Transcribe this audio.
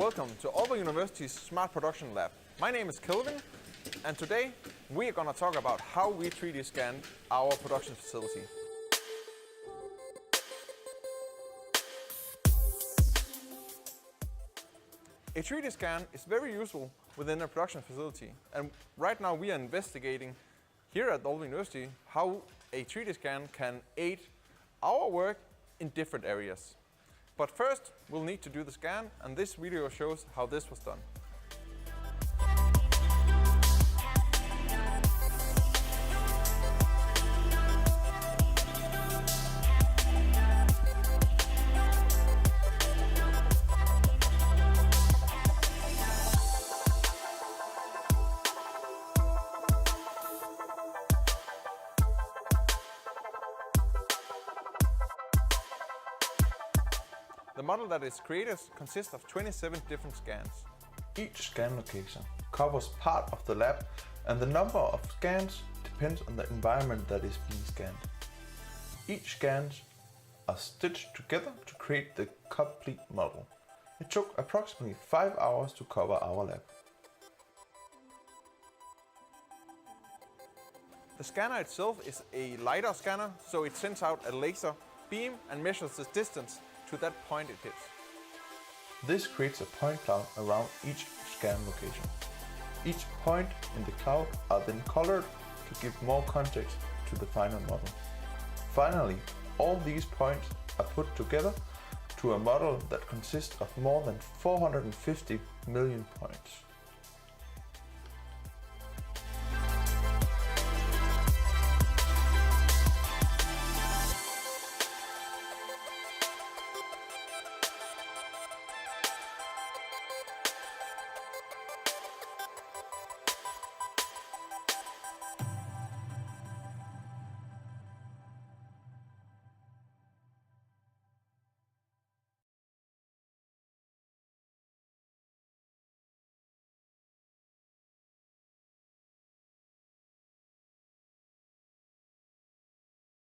Welcome to Aalborg University's Smart Production Lab. My name is Kelvin, and today we are going to talk about how we 3D scan our production facility. A 3D scan is very useful within a production facility, and right now we are investigating here at Aalborg University how a 3D scan can aid our work in different areas. But first, we'll need to do the scan, and this video shows how this was done. The model that is created consists of 27 different scans. Each scan location covers part of the lab, and the number of scans depends on the environment that is being scanned. Each scans are stitched together to create the complete model. It took approximately 5 hours to cover our lab. The scanner itself is a LiDAR scanner, so it sends out a laser beam and measures the distance to that point it hits. This creates a point cloud around each scan location. Each point in the cloud are then colored to give more context to the final model. Finally, all these points are put together to a model that consists of more than 450 million points.